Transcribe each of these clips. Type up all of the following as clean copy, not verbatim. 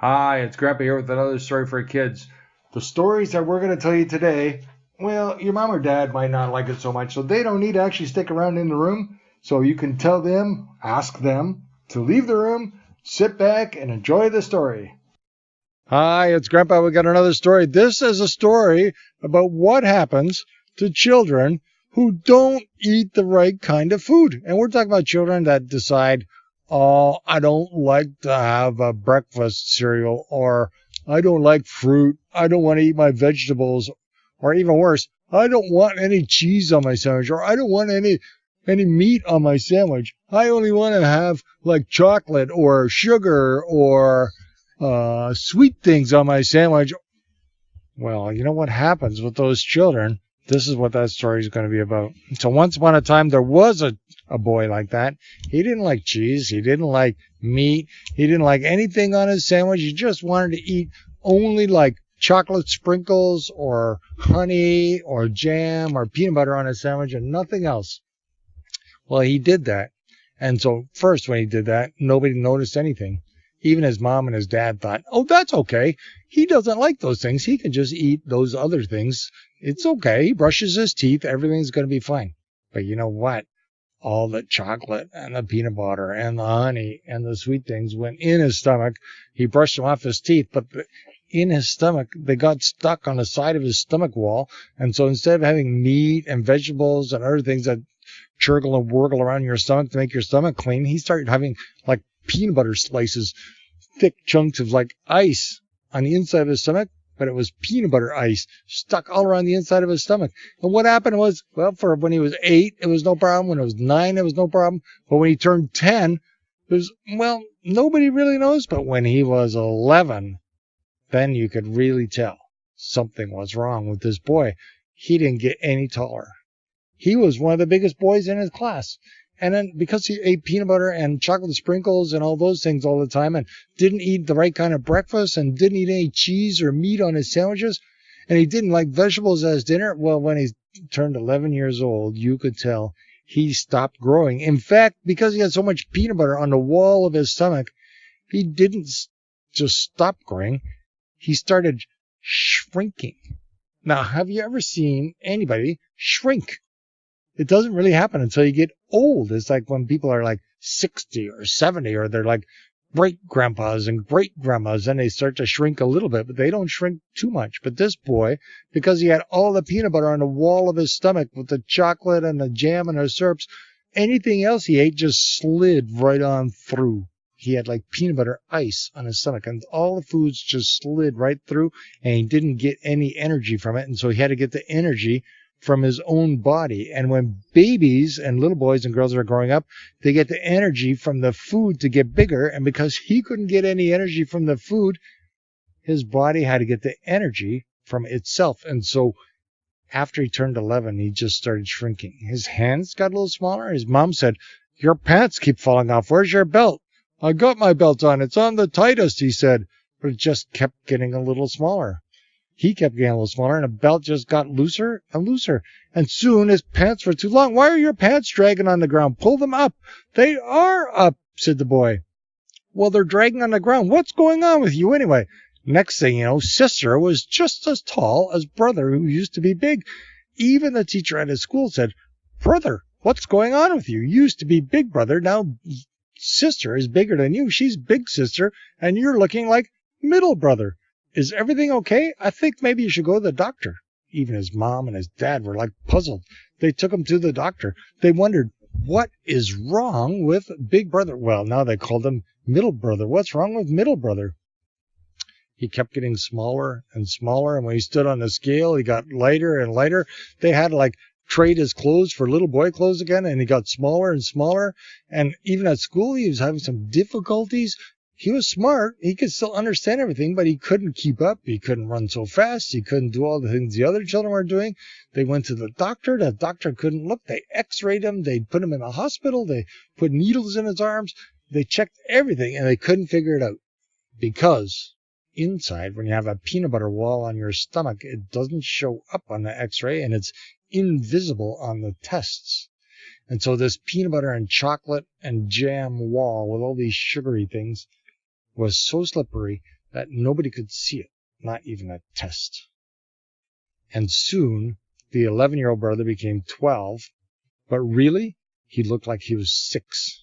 Hi, it's Grandpa here with another story for kids. The stories that we're going to tell you today, well, your mom or dad might not like it so much, so they don't need to actually stick around in the room. So you can tell them, ask them to leave the room, sit back, and enjoy the story. Hi, it's Grandpa. We got another story. This is a story about what happens to children who don't eat the right kind of food. And we're talking about children that decide, oh, I don't like to have a breakfast cereal, or I don't like fruit. I don't want to eat my vegetables, or even worse, I don't want any cheese on my sandwich, or I don't want any meat on my sandwich. I only want to have like chocolate or sugar or sweet things on my sandwich. Well, you know what happens with those children? This is what that story is going to be about. So once upon a time, there was a boy like that. He didn't like cheese. He didn't like meat. He didn't like anything on his sandwich. He just wanted to eat only like chocolate sprinkles or honey or jam or peanut butter on his sandwich and nothing else. Well, he did that. And so first when he did that, nobody noticed anything. Even his mom and his dad thought, oh, that's okay. He doesn't like those things. He can just eat those other things. It's okay. He brushes his teeth. Everything's going to be fine. But you know what? All the chocolate and the peanut butter and the honey and the sweet things went in his stomach. He brushed them off his teeth, but in his stomach, they got stuck on the side of his stomach wall. And so instead of having meat and vegetables and other things that churgle and wurgle around your stomach to make your stomach clean, he started having like peanut butter slices, thick chunks of like ice on the inside of his stomach, but it was peanut butter ice stuck all around the inside of his stomach. And what happened was, well, for when he was 8, it was no problem. When he was 9, it was no problem. But when he turned 10, it was, well, nobody really knows. But when he was 11, then you could really tell something was wrong with this boy. He didn't get any taller. He was one of the biggest boys in his class. And then because he ate peanut butter and chocolate sprinkles and all those things all the time and didn't eat the right kind of breakfast and didn't eat any cheese or meat on his sandwiches, and he didn't like vegetables as dinner, well, when he turned 11 years old, you could tell he stopped growing. In fact, because he had so much peanut butter on the wall of his stomach, he didn't just stop growing. He started shrinking. Now, have you ever seen anybody shrink? It doesn't really happen until you get old. It's like when people are like 60 or 70, or they're like great grandpas and great grandmas, and they start to shrink a little bit, but they don't shrink too much. But this boy, because he had all the peanut butter on the wall of his stomach with the chocolate and the jam and the syrups, anything else he ate just slid right on through. He had like peanut butter ice on his stomach, and all the foods just slid right through, and he didn't get any energy from it. And so he had to get the energy from his own body. And when babies and little boys and girls are growing up, they get the energy from the food to get bigger. And because he couldn't get any energy from the food, his body had to get the energy from itself. And so after he turned 11, he just started shrinking. His hands got a little smaller. His mom said, your pants keep falling off. Where's your belt? I got my belt on. It's on the tightest, he said. But it just kept getting a little smaller. He kept getting a little smaller, and the belt just got looser and looser. And soon his pants were too long. Why are your pants dragging on the ground? Pull them up. They are up, said the boy. Well, they're dragging on the ground. What's going on with you anyway? Next thing you know, sister was just as tall as brother, who used to be big. Even the teacher at his school said, brother, what's going on with you? You used to be big brother. Now sister is bigger than you. She's big sister, and you're looking like middle brother. Is everything okay? I think maybe you should go to the doctor. Even his mom and his dad were like puzzled. They took him to the doctor. They wondered, what is wrong with big brother? Well, now they called him middle brother. What's wrong with middle brother? He kept getting smaller and smaller. And when he stood on the scale, he got lighter and lighter. They had to like trade his clothes for little boy clothes again. And he got smaller and smaller. And even at school, he was having some difficulties. He was smart. He could still understand everything, but he couldn't keep up. He couldn't run so fast. He couldn't do all the things the other children were doing. They went to the doctor. The doctor couldn't look. They x-rayed him. They put him in a hospital. They put needles in his arms. They checked everything, and they couldn't figure it out. Because inside, when you have a peanut butter wall on your stomach, it doesn't show up on the x-ray, and it's invisible on the tests. And so this peanut butter and chocolate and jam wall with all these sugary things was so slippery that nobody could see it, not even a test. And soon, the 11-year-old brother became 12, but really, he looked like he was 6.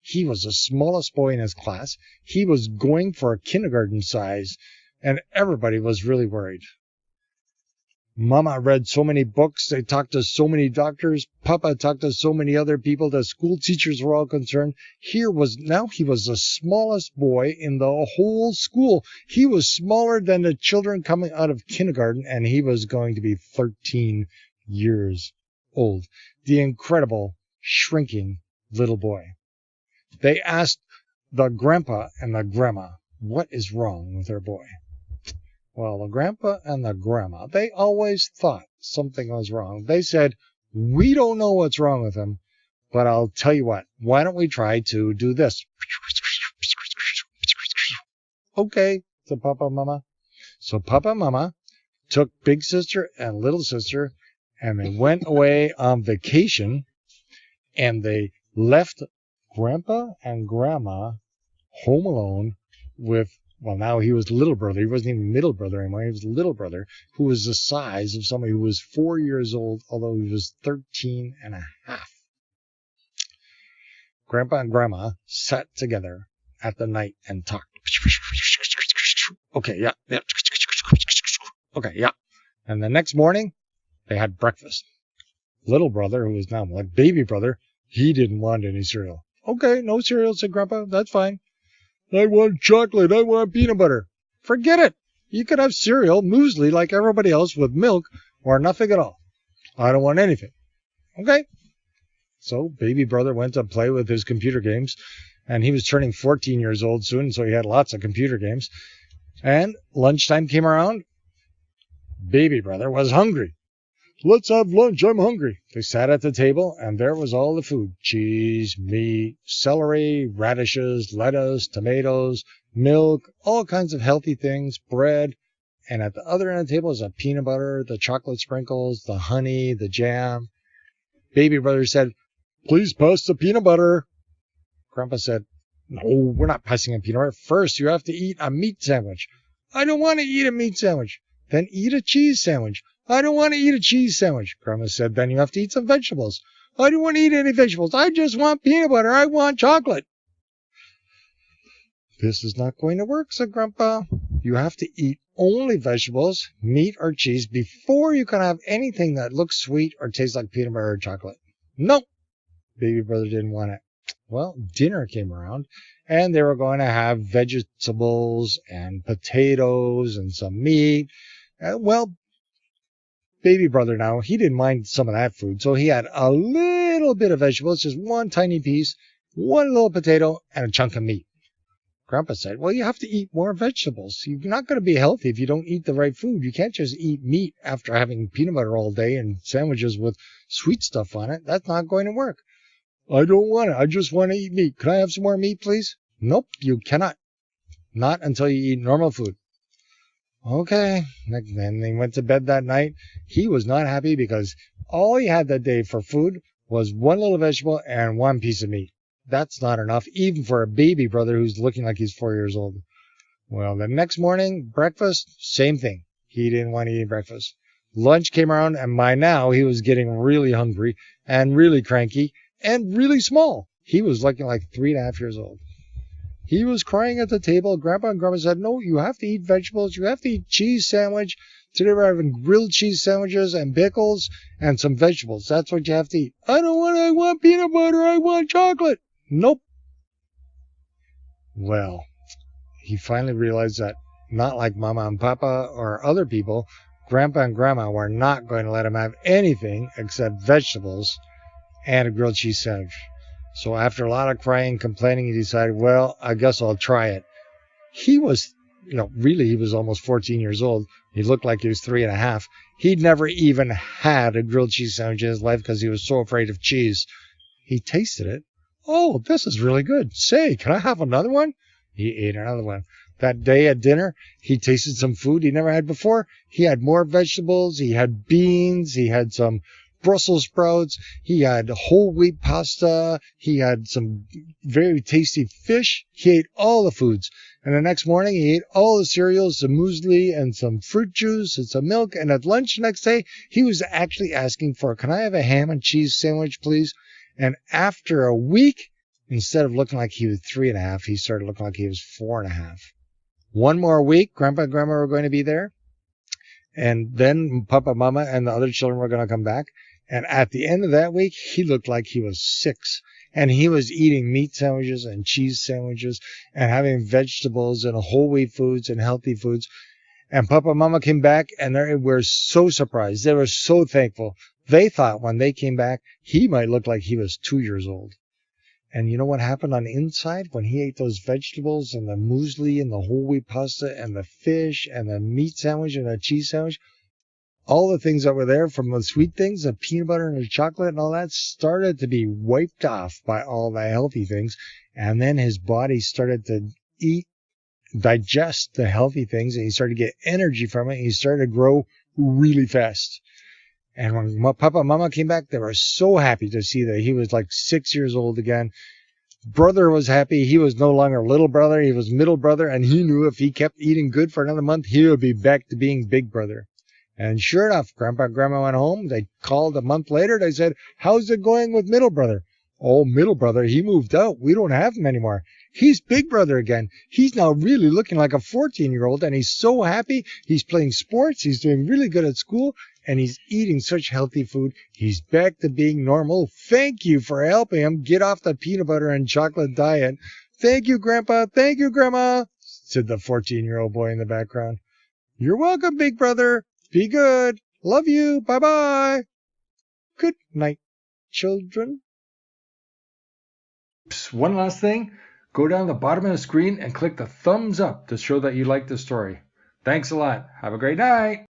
He was the smallest boy in his class. He was going for a kindergarten size, and everybody was really worried. Mama read so many books. They talked to so many doctors. Papa talked to so many other people. The school teachers were all concerned. Now he was the smallest boy in the whole school. He was smaller than the children coming out of kindergarten, and he was going to be 13 years old. The incredible, shrinking little boy. They asked the grandpa and the grandma, what is wrong with their boy? Well, the grandpa and the grandma, they always thought something was wrong. They said, we don't know what's wrong with him, but I'll tell you what, why don't we try to do this? Okay, said Papa and Mama. So Papa and Mama took big sister and little sister, and they went away on vacation, and they left Grandpa and Grandma home alone with, well, now he was little brother. He wasn't even middle brother anymore. He was little brother, who was the size of somebody who was 4 years old, although he was 13 and a half. Grandpa and Grandma sat together at the night and talked. Okay, yeah. Okay, yeah. And the next morning, they had breakfast. Little brother, who was now like baby brother, he didn't want any cereal. Okay, no cereal, said Grandpa. That's fine. I want chocolate. I want peanut butter. Forget it. You could have cereal, muesli, like everybody else, with milk or nothing at all. I don't want anything. Okay. So baby brother went to play with his computer games, and he was turning 14 years old soon, so he had lots of computer games. And lunchtime came around. Baby brother was hungry. Let's have lunch. I'm hungry. They sat at the table, and there was all the food. Cheese, meat, celery, radishes, lettuce, tomatoes, milk, all kinds of healthy things, bread. And at the other end of the table was the peanut butter, the chocolate sprinkles, the honey, the jam. Baby brother said, please pass the peanut butter. Grandpa said, no, we're not passing a peanut butter. First, you have to eat a meat sandwich. I don't want to eat a meat sandwich. Then eat a cheese sandwich. I don't want to eat a cheese sandwich. Grandma said, then you have to eat some vegetables. I don't want to eat any vegetables. I just want peanut butter. I want chocolate. This is not going to work, said Grandpa. You have to eat only vegetables, meat or cheese before you can have anything that looks sweet or tastes like peanut butter or chocolate. Nope. Baby brother didn't want it. Well, dinner came around, and they were going to have vegetables and potatoes and some meat. Well, baby brother now, he didn't mind some of that food, so he had a little bit of vegetables, just one tiny piece, one little potato, and a chunk of meat. Grandpa said, well, you have to eat more vegetables. You're not going to be healthy if you don't eat the right food. You can't just eat meat after having peanut butter all day and sandwiches with sweet stuff on it. That's not going to work. I don't want it. I just want to eat meat. Can I have some more meat, please? Nope, you cannot. Not until you eat normal food. Okay. Then they went to bed that night. He was not happy because all he had that day for food was one little vegetable and one piece of meat. That's not enough, even for a baby brother who's looking like he's 4 years old. Well, the next morning, breakfast, same thing. He didn't want to eat breakfast. Lunch came around, and by now he was getting really hungry and really cranky and really small. He was looking like 3.5 years old. He was crying at the table. Grandpa and Grandma said, no, you have to eat vegetables. You have to eat cheese sandwich. Today we're having grilled cheese sandwiches and pickles and some vegetables. That's what you have to eat. I want peanut butter. I want chocolate. Nope. Well, he finally realized that, not like Mama and Papa or other people, Grandpa and Grandma were not going to let him have anything except vegetables and a grilled cheese sandwich. So after a lot of crying and complaining, he decided, well, I guess I'll try it. He was, really he was almost 14 years old. He looked like he was 3.5. He'd never even had a grilled cheese sandwich in his life because he was so afraid of cheese. He tasted it. Oh, this is really good. Say, can I have another one? He ate another one. That day at dinner, he tasted some food he never had before. He had more vegetables. He had beans. He had some Brussels sprouts. He had whole wheat pasta. He had some very tasty fish. He ate all the foods. And the next morning, he ate all the cereals, some muesli and some fruit juice and some milk. And at lunch the next day, he was actually asking for, can I have a ham and cheese sandwich, please? And after a week, instead of looking like he was 3.5, he started looking like he was 4.5. One more week, Grandpa and Grandma were going to be there. And then Papa, Mama, and the other children were going to come back. And at the end of that week, he looked like he was 6. And he was eating meat sandwiches and cheese sandwiches and having vegetables and whole wheat foods and healthy foods. And Papa and Mama came back, and they were so surprised. They were so thankful. They thought when they came back, he might look like he was 2 years old. And you know what happened on the inside when he ate those vegetables and the muesli and the whole wheat pasta and the fish and the meat sandwich and the cheese sandwich? All the things that were there from the sweet things, the peanut butter and the chocolate and all that, started to be wiped off by all the healthy things. And then his body started to digest the healthy things, and he started to get energy from it. And he started to grow really fast. And when Papa and Mama came back, they were so happy to see that he was like 6 years old again. Brother was happy. He was no longer little brother. He was middle brother. And he knew if he kept eating good for another month, he would be back to being big brother. And sure enough, Grandpa and Grandma went home. They called a month later. They said, how's it going with middle brother? Oh, middle brother, he moved out. We don't have him anymore. He's big brother again. He's now really looking like a 14-year-old, and he's so happy. He's playing sports. He's doing really good at school, and he's eating such healthy food. He's back to being normal. Thank you for helping him get off the peanut butter and chocolate diet. Thank you, Grandpa. Thank you, Grandma, said the 14-year-old boy in the background. You're welcome, big brother. Be good. Love you. Bye-bye. Good night, children. One last thing. Go down the bottom of the screen and click the thumbs up to show that you like the story. Thanks a lot. Have a great night.